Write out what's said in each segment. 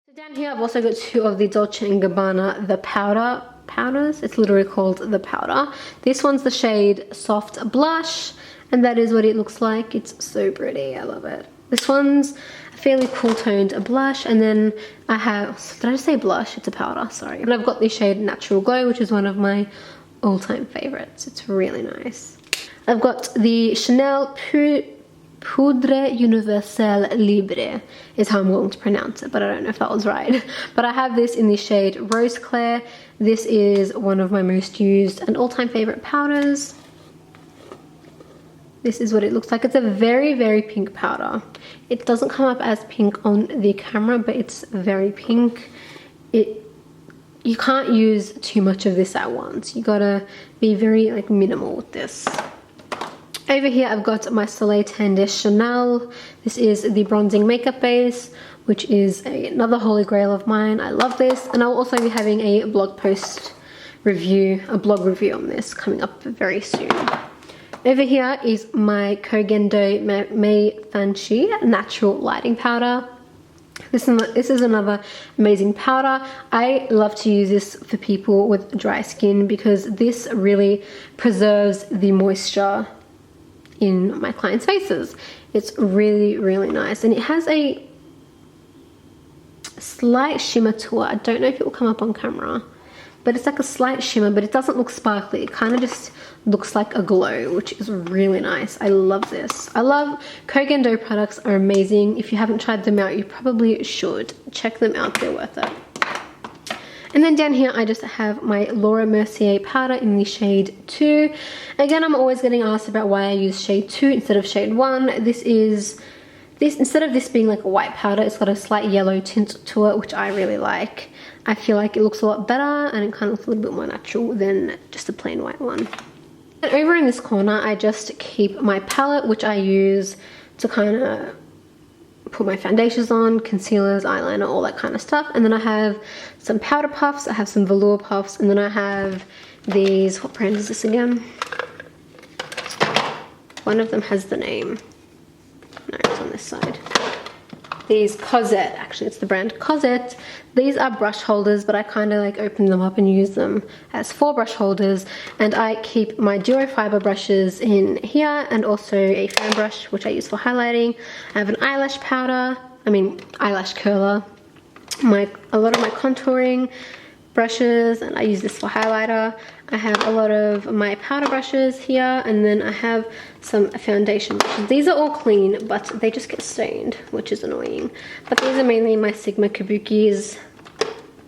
So down here I've also got two of the Dolce & Gabbana, the powders. It's literally called the powder. This one's the shade Soft Blush, and that is what it looks like. It's so pretty, I love it. This one's a fairly cool toned blush, and then I have, did I just say blush? It's a powder, sorry. And I've got the shade Natural Glow, which is one of my all-time favorites. It's really nice. I've got the Chanel Poudre Universelle Libre is how I'm going to pronounce it, but I don't know if that was right. But I have this in the shade Rose Clair. This is one of my most used and all-time favorite powders. This is what it looks like. It's a very, very pink powder. It doesn't come up as pink on the camera, but it's very pink. You can't use too much of this at once. You gotta be very like minimal with this. Over here I've got my Soleil Tendre Chanel. This is the bronzing makeup base, which is another holy grail of mine. I love this, and I'll also be having a blog review on this coming up very soon. Over here is my Kogendo May Fanchi Natural Lighting Powder. This is another amazing powder. I love to use this for people with dry skin because this really preserves the moisture in my clients' faces. It's really, really nice, and it has a slight shimmer to it. I don't know if it will come up on camera, but it's like a slight shimmer, but it doesn't look sparkly. It kind of just looks like a glow, which is really nice. I love this. I love Kogendo products, are amazing. If you haven't tried them out, you probably should. Check them out, they're worth it. And then down here I just have my Laura Mercier powder in the shade 2. Again, I'm always getting asked about why I use shade 2 instead of shade 1. Instead of this being like a white powder, it's got a slight yellow tint to it, which I really like. I feel like it looks a lot better, and it kind of looks a little bit more natural than just a plain white one. And over in this corner, I just keep my palette, which I use to kind of put my foundations on, concealers, eyeliner, all that kind of stuff. And then I have some powder puffs, I have some velour puffs, and then I have these, what brand is this again? One of them has the name. No, it's on this side. These Cosette, actually it's the brand Cosette. These are brush holders, but I kind of like open them up and use them as 4 brush holders. And I keep my duo fiber brushes in here, and also a fan brush, which I use for highlighting. I have an eyelash curler, a lot of my contouring brushes, and I use this for highlighter. I have a lot of my powder brushes here, and then I have some foundation brushes. These are all clean, but they just get stained, which is annoying. But these are mainly my Sigma Kabukis,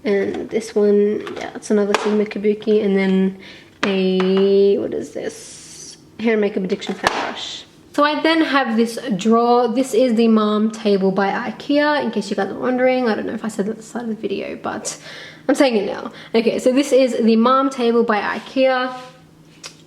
and this one, yeah, it's another Sigma Kabuki, and then a, what is this? Hair and Makeup Addiction fan brush. So I then have this drawer. This is the Mom Table by IKEA, in case you guys are wondering. I don't know if I said that at the start of the video, but I'm saying it now. Okay, so this is the Mom Table by IKEA.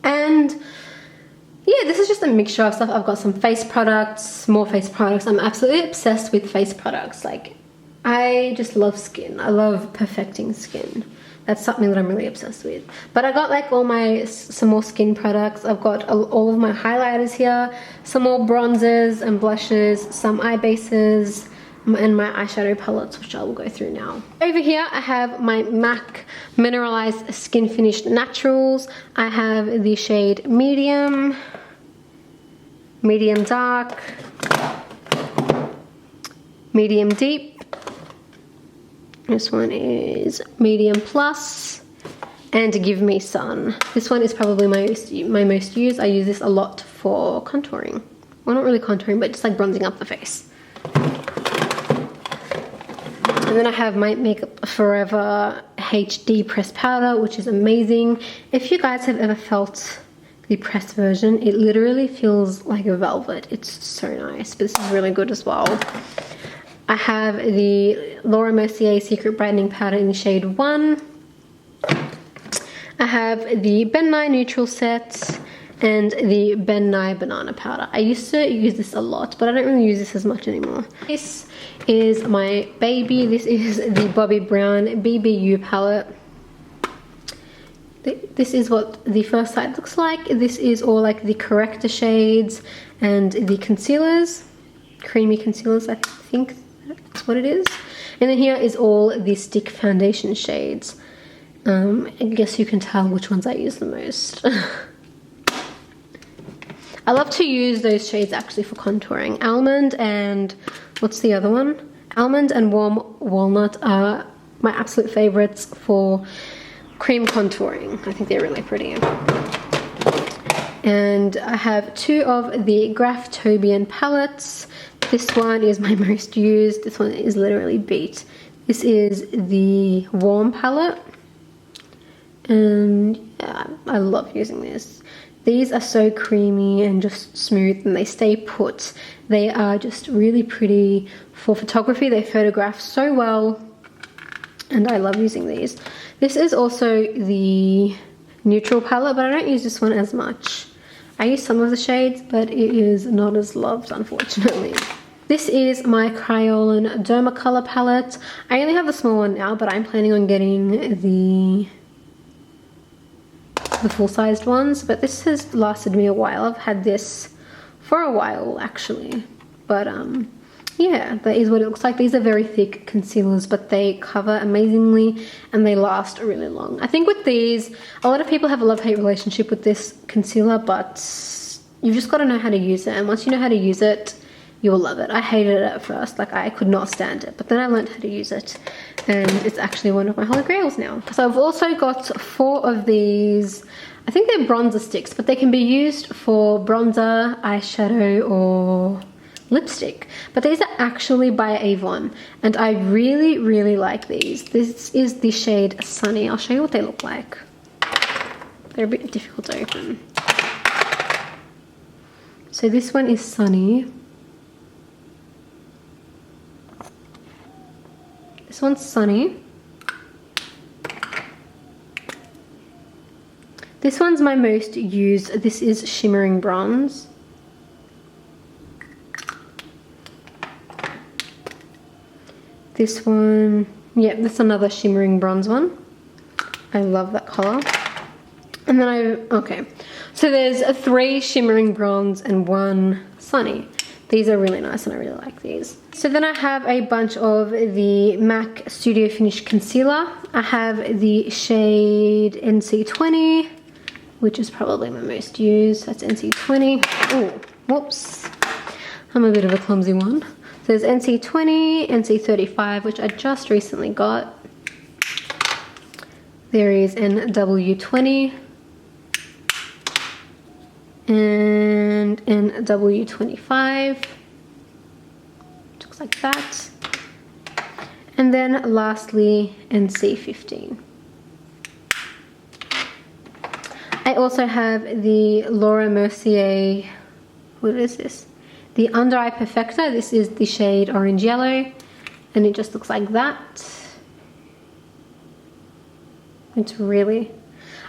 And yeah, this is just a mixture of stuff. I've got some face products, more face products. I'm absolutely obsessed with face products. Like, I just love skin. I love perfecting skin. That's something that I'm really obsessed with. But I got like some more skin products. I've got all of my highlighters here, some more bronzers and blushes, some eye bases, and my eyeshadow palettes, which I will go through now. Over here I have my MAC Mineralized Skin Finished Naturals. I have the shade Medium, Medium Dark, Medium Deep. This one is Medium Plus, and Give Me Sun. This one is probably my most used. I use this a lot for contouring. Well, not really contouring, but just like bronzing up the face. And then I have my Makeup Forever HD pressed powder, which is amazing. If you guys have ever felt the pressed version, it literally feels like a velvet. It's so nice, but this is really good as well. I have the Laura Mercier Secret Brightening Powder in the shade 1. I have the Ben Nye Neutral Set and the Ben Nye Banana Powder. I used to use this a lot, but I don't really use this as much anymore. This is my baby. This is the Bobbi Brown BBU palette. This is what the first side looks like. This is all like the corrector shades and the concealers. Creamy concealers, I think. That's what it is. And then here is all the stick foundation shades. I guess you can tell which ones I use the most. I love to use those shades actually for contouring. Almond and what's the other one? Almond and Warm Walnut are my absolute favorites for cream contouring. I think they're really pretty. And I have 2 of the Graftobian palettes. This one is my most used. This one is literally beat. This is the Warm palette. And yeah, I love using this. These are so creamy and just smooth, and they stay put. They are just really pretty for photography. They photograph so well, and I love using these. This is also the neutral palette, but I don't use this one as much. I use some of the shades, but it is not as loved, unfortunately. This is my Kryolan Derma Color palette. I only have the small one now, but I'm planning on getting the full-sized ones, but this has lasted me a while. I've had this for a while actually, but yeah, that is what it looks like. These are very thick concealers, but they cover amazingly and they last really long. I think with these, a lot of people have a love-hate relationship with this concealer, but you've just got to know how to use it, and once you know how to use it, you will love it. I hated it at first, like I could not stand it, but then I learned how to use it, and it's actually one of my holy grails now. So I've also got 4 of these, I think they're bronzer sticks, but they can be used for bronzer, eyeshadow, or lipstick. But these are actually by Avon, and I really, really like these. This is the shade Sunny. I'll show you what they look like. They're a bit difficult to open. So this one is Sunny. This one's Sunny. This one's my most used. This is Shimmering Bronze. This one, yeah, that's another Shimmering Bronze one. I love that color. And then okay. So there's 3 Shimmering Bronze and 1 Sunny. These are really nice and I really like these. So then I have a bunch of the MAC Studio Finish Concealer. I have the shade NC20, which is probably my most used. That's NC20. Oh, whoops. I'm a bit of a clumsy one. So there's NC20, NC35, which I just recently got. There is NW20. And NW25, looks like that, and then lastly NC15. I also have the Laura Mercier, what is this? The Under Eye Perfector. This is the shade Orange Yellow, and it just looks like that. It's really,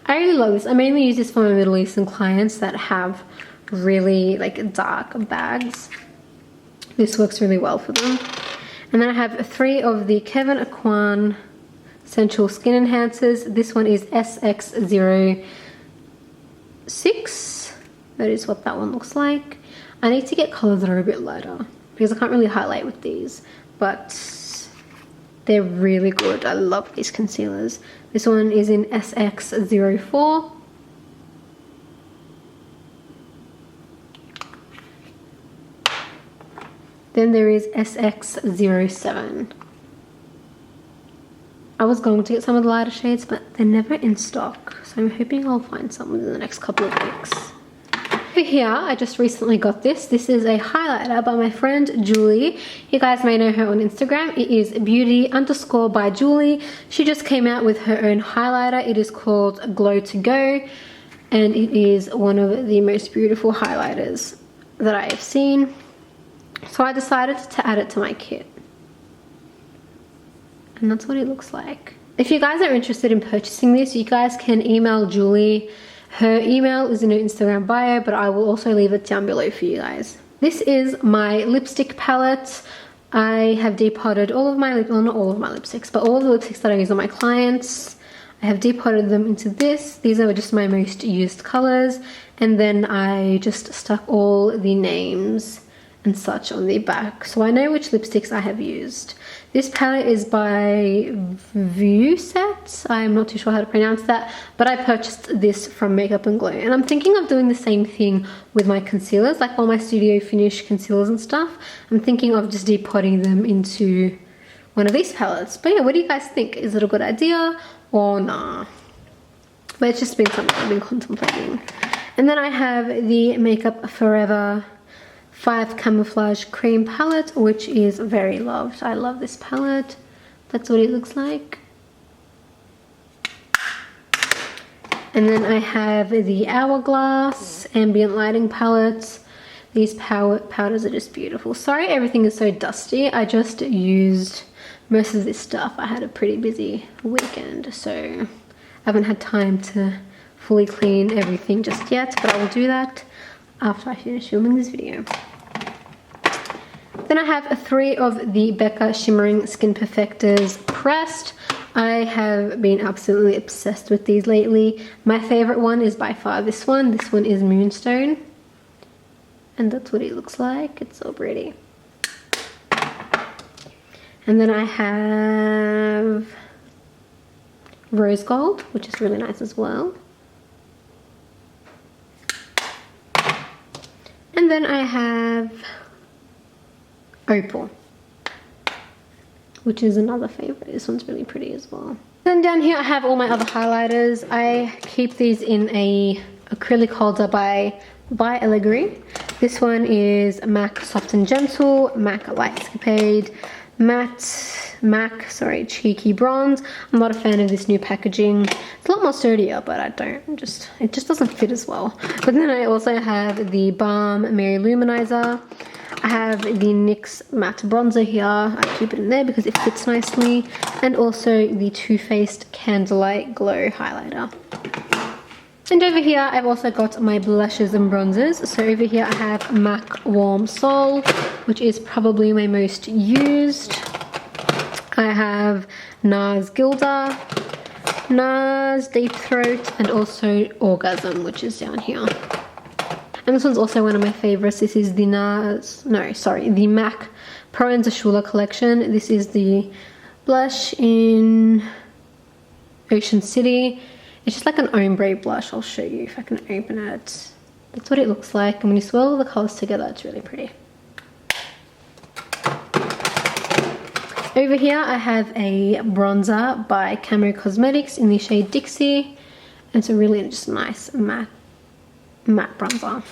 I really love this. I mainly use this for my Middle Eastern clients that have really like dark bags. This works really well for them. And then I have 3 of the Kevyn Aucoin Sensual Skin Enhancers. This one is SX06. That is what that one looks like. I need to get colors that are a bit lighter because I can't really highlight with these, but they're really good. I love these concealers. This one is in SX04. Then there is SX07. I was going to get some of the lighter shades, but they're never in stock. So I'm hoping I'll find some in the next couple of weeks. Over here, I just recently got this. This is a highlighter by my friend Julie. You guys may know her on Instagram. It is beauty_by_Julie. She just came out with her own highlighter. It is called Glow to Go, and it is one of the most beautiful highlighters that I have seen. So I decided to add it to my kit. And that's what it looks like. If you guys are interested in purchasing this, you guys can email Julie. Her email is in her Instagram bio, but I will also leave it down below for you guys. This is my lipstick palette. I have depotted all of my, well, not all of my lipsticks, but all of the lipsticks that I use on my clients. I have depotted them into this. These are just my most used colors. And then I just stuck all the names and such on the back. So I know which lipsticks I have used. This palette is by Vuset. I'm not too sure how to pronounce that, but I purchased this from Makeup and Glow. And I'm thinking of doing the same thing with my concealers, like all my Studio Finish concealers and stuff. I'm thinking of just depotting them into one of these palettes. But yeah, what do you guys think? Is it a good idea or nah? But it's just been something I've been contemplating. And then I have the Makeup Forever 5 Camouflage Cream palette, which is very loved. I love this palette. That's what it looks like. And then I have the Hourglass Ambient Lighting palette. These powders are just beautiful. Sorry everything is so dusty. I just used most of this stuff. I had a pretty busy weekend, so I haven't had time to fully clean everything just yet, but I will do that after I finish filming this video. Then I have 3 of the Becca Shimmering Skin Perfectors pressed. I have been absolutely obsessed with these lately. My favorite one is by far this one. This one is Moonstone. And that's what it looks like. It's so pretty. And then I have Rose Gold, which is really nice as well. And then I have Opal, which is another favorite. This one's really pretty as well. Then down here I have all my other highlighters. I keep these in a acrylic holder by Allegory. This one is MAC Soft and Gentle, MAC Lightscapade, MAC Cheeky Bronze. I'm not a fan of this new packaging. It's a lot more sturdier, but it just doesn't fit as well. But then I also have the Balm Mary Luminizer. I have the NYX matte bronzer here. I keep it in there because it fits nicely. And also the Too Faced Candlelight Glow highlighter. And over here I've also got my blushes and bronzers. So over here I have MAC Warm Soul, which is probably my most used. I have NARS Gilda, NARS Deep Throat, and also Orgasm, which is down here. And this one's also one of my favorites. This is the the MAC Pro and Zashula collection. This is the blush in Ocean City. It's just like an ombre blush. I'll show you if I can open it. That's what it looks like. And when you swirl all the colors together, it's really pretty. Over here, I have a bronzer by Camo Cosmetics in the shade Dixie. It's a really just nice matte bronzer.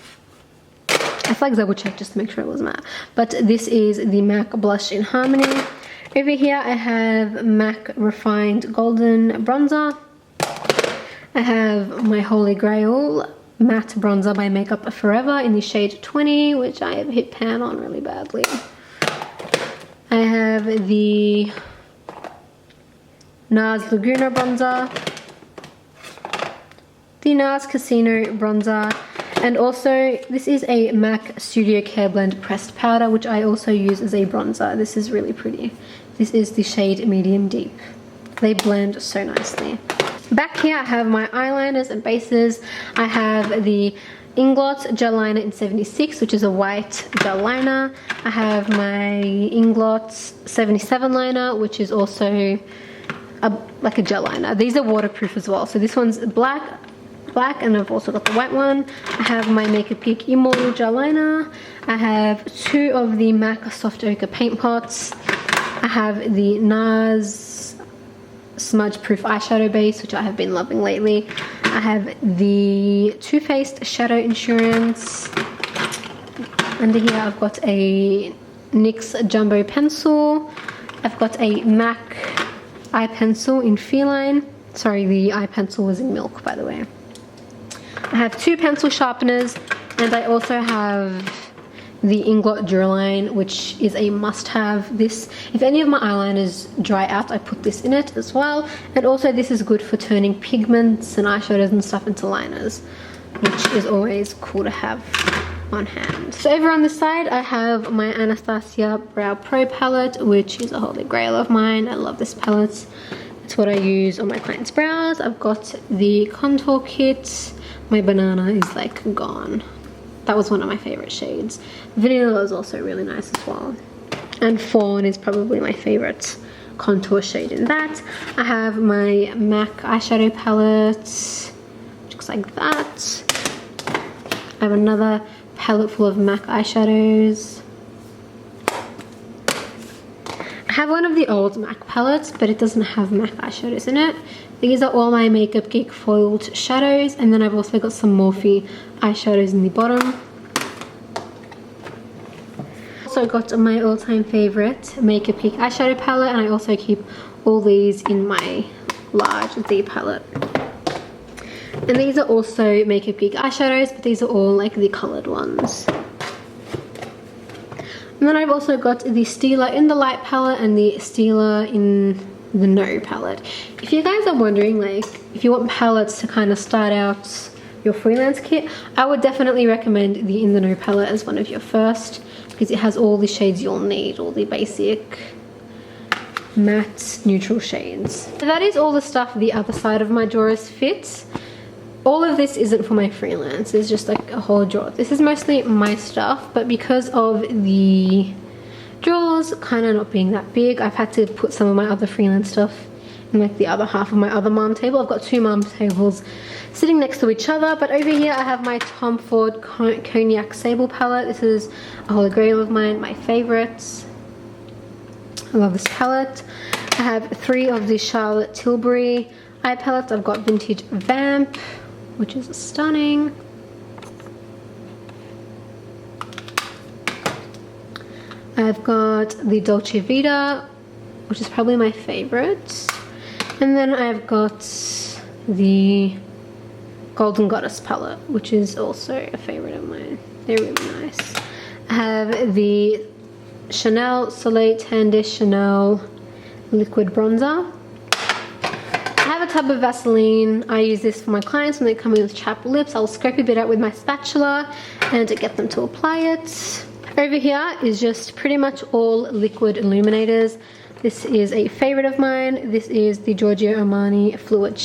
I flagged double check just to make sure it was matte. But this is the MAC Blush in Harmony. Over here I have MAC Refined Golden Bronzer. I have my Holy Grail matte bronzer by Makeup Forever in the shade 20, which I have hit pan on really badly. I have the NARS Laguna bronzer, the NARS Casino bronzer, and also this is a MAC Studio Care Blend pressed powder, which I also use as a bronzer. This is really pretty. This is the shade Medium Deep. They blend so nicely. Back here I have my eyeliners and bases. I have the Inglot Gel Liner in 76, which is a white gel liner. I have my Inglot 77 liner, which is also like a gel liner. These are waterproof as well. So this one's black, and I've also got the white one. I have my Make a Peak Immortal gel liner. I have 2 of the MAC Soft Ochre paint pots. I have the NARS Smudge Proof eyeshadow base, which I have been loving lately. I have the Too Faced Shadow Insurance. Under here I've got a NYX Jumbo Pencil. I've got a MAC eye pencil in Feline. Sorry, the eye pencil was in Milk, by the way. I have 2 pencil sharpeners, and I also have the Inglot Duraline, which is a must-have. This, if any of my eyeliners dry out, I put this in it as well. And also this is good for turning pigments and eyeshadows and stuff into liners, which is always cool to have on hand. So over on this side I have my Anastasia Brow Pro palette, which is a holy grail of mine. I love this palette. It's what I use on my clients' brows. I've got the contour kit. My banana is like gone. that was one of my favorite shades. Vanilla is also really nice as well. And Fawn is probably my favorite contour shade in that. I have my MAC eyeshadow palette, looks like that. I have another palette full of MAC eyeshadows. I have one of the old MAC palettes, but it doesn't have MAC eyeshadows in it. These are all my Makeup Geek foiled shadows, and then I've also got some Morphe eyeshadows in the bottom. Also got my all-time favorite Makeup Geek eyeshadow palette, and I also keep all these in my large Z palette. And these are also Makeup Geek eyeshadows, but these are all like the colored ones. And then I've also got the Stila in the light palette and the Stila in the no palette. If you guys are wondering, like, if you want palettes to kind of start out your freelance kit, I would definitely recommend the in the no palette as one of your first, because it has all the shades you'll need, all the basic matte neutral shades. So that is all the stuff the other side of my drawers fits. All of this isn't for my freelance, it's just like a whole drawer. This is mostly my stuff, but because of the drawers kind of not being that big, I've had to put some of my other freelance stuff in like the other half of my other mom table. I've got two mom tables sitting next to each other, but over here I have my Tom Ford Cognac Sable palette. This is a holy grail of mine, my favorites. I love this palette. I have 3 of the Charlotte Tilbury eye palettes. I've got Vintage Vamp, which is stunning. I've got the Dolce Vita, which is probably my favorite. And then I've got the Golden Goddess palette, which is also a favorite of mine. They're really nice. I have the Chanel Soleil Tan de Chanel liquid bronzer. I have a tub of Vaseline. I use this for my clients when they come in with chapped lips. I'll scrape a bit out with my spatula and get them to apply it. Over here is just pretty much all liquid illuminators. This is a favorite of mine. This is the Giorgio Armani Fluid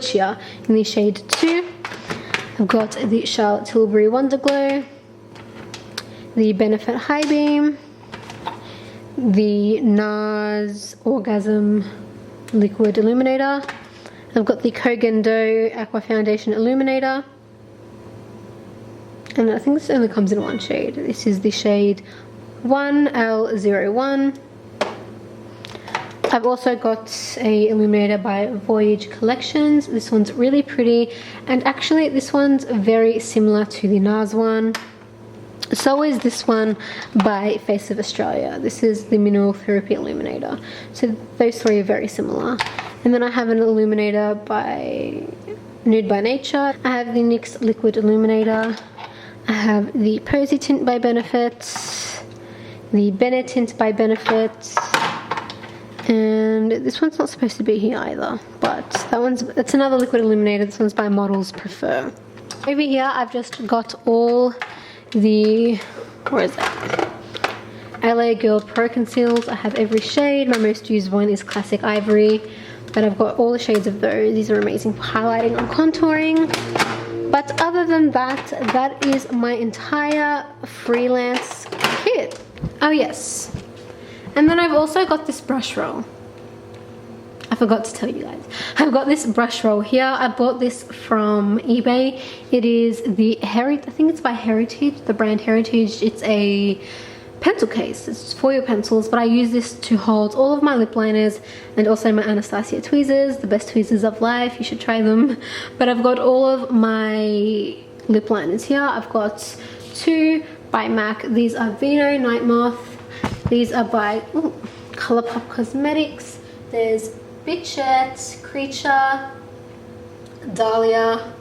Sheer in the shade 2. I've got the Charlotte Tilbury Wonder Glow, the Benefit High Beam, the NARS Orgasm Liquid Illuminator. I've got the Kogan Dough Aqua Foundation Illuminator. And I think this only comes in one shade. This is the shade 1L01. I've also got a illuminator by Voyage Collections. This one's really pretty, and actually this one's very similar to the NARS one. So is this one by Face of Australia. This is the Mineral Therapy Illuminator. So those 3 are very similar. And then I have an illuminator by Nude by Nature. I have the NYX Liquid Illuminator. I have the Posy Tint by Benefit, the Bennett Tint by Benefit, and this one's not supposed to be here either, but that's another liquid illuminator. This one's by Models Prefer. Over here I've just got all the, where is it? LA Girl Pro Conceals. I have every shade. My most used one is Classic Ivory, but I've got all the shades of those. These are amazing for highlighting and contouring. But other than that, that is my entire freelance kit. Oh yes. And then I've also got this brush roll. I forgot to tell you guys. I've got this brush roll here. I bought this from eBay. It is the I think it's by Heritage, the brand Heritage. It's a pencil case. It's for your pencils, but I use this to hold all of my lip liners and also my Anastasia tweezers, the best tweezers of life. You should try them. But I've got all of my lip liners here. I've got 2 by MAC. These are Vino Night Moth. These are by Colourpop Cosmetics. There's Bitchet, Creature, Dahlia,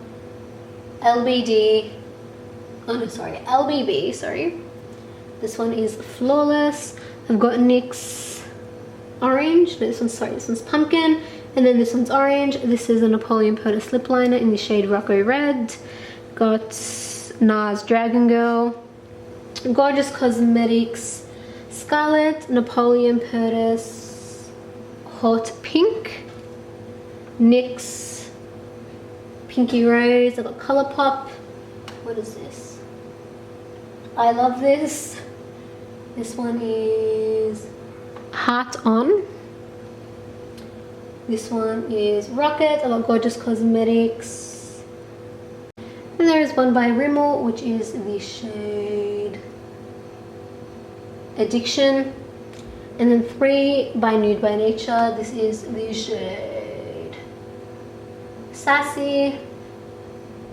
LBB, sorry. This one is Flawless. I've got NYX Orange. No, this one's Pumpkin. And then this one's Orange. This is a Napoleon Purtis lip liner in the shade Rocco Red. Got NARS Dragon Girl. Gorgeous Cosmetics Scarlet, Napoleon Purtis Hot Pink, NYX Pinky Rose. I've got Colourpop, What is this? I love this. This one is Heart On. This one is Rocket. I love Gorgeous Cosmetics. And there is one by Rimmel, which is the shade Addiction. And then 3 by Nude by Nature. This is the shade Sassy,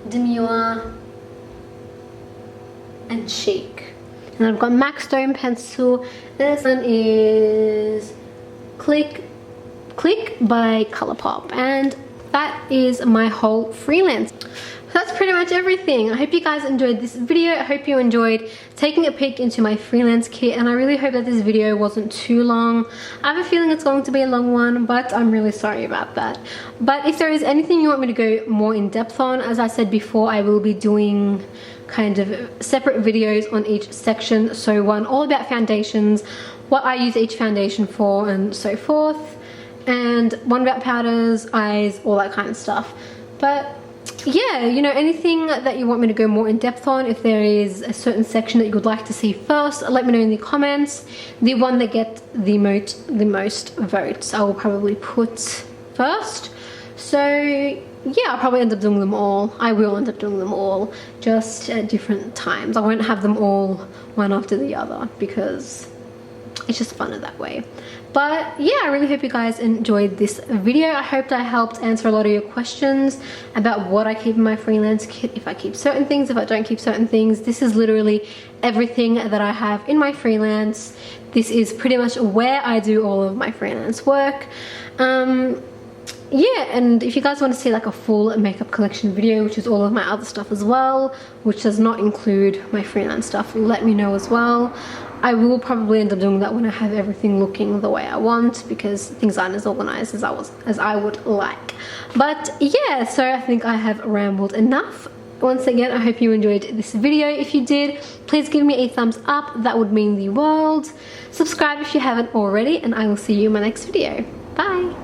Demure, and Chic. And I've got MAC Stone Pencil. This one is Click by Colourpop. And that is my whole Freelance. So that's pretty much everything. I hope you guys enjoyed this video. I hope you enjoyed taking a peek into my Freelance kit, and I really hope that this video wasn't too long. I have a feeling it's going to be a long one, but I'm really sorry about that. But if there is anything you want me to go more in depth on, as I said before, I will be doing kind of separate videos on each section. So one all about foundations, what I use each foundation for, and so forth, and one about powders, eyes, all that kind of stuff. But yeah, you know, anything that you want me to go more in depth on, if there is a certain section that you would like to see first, let me know in the comments. The one that gets the most votes I will probably put first. So yeah, I'll probably end up doing them all. I will end up doing them all, just at different times. I won't have them all one after the other because it's just funner that way. But yeah, I really hope you guys enjoyed this video. I hope that I helped answer a lot of your questions about what I keep in my Freelance kit, if I keep certain things, if I don't keep certain things. This is literally everything that I have in my Freelance. This is pretty much where I do all of my Freelance work. Yeah, and if you guys want to see like a full makeup collection video, which is all of my other stuff as well, which does not include my Freelance stuff, let me know as well. I will probably end up doing that when I have everything looking the way I want, because things aren't as organized as I would like. But yeah, so I think I have rambled enough. Once again, I hope you enjoyed this video. If you did, please give me a thumbs up. That would mean the world. Subscribe if you haven't already, and I will see you in my next video. Bye.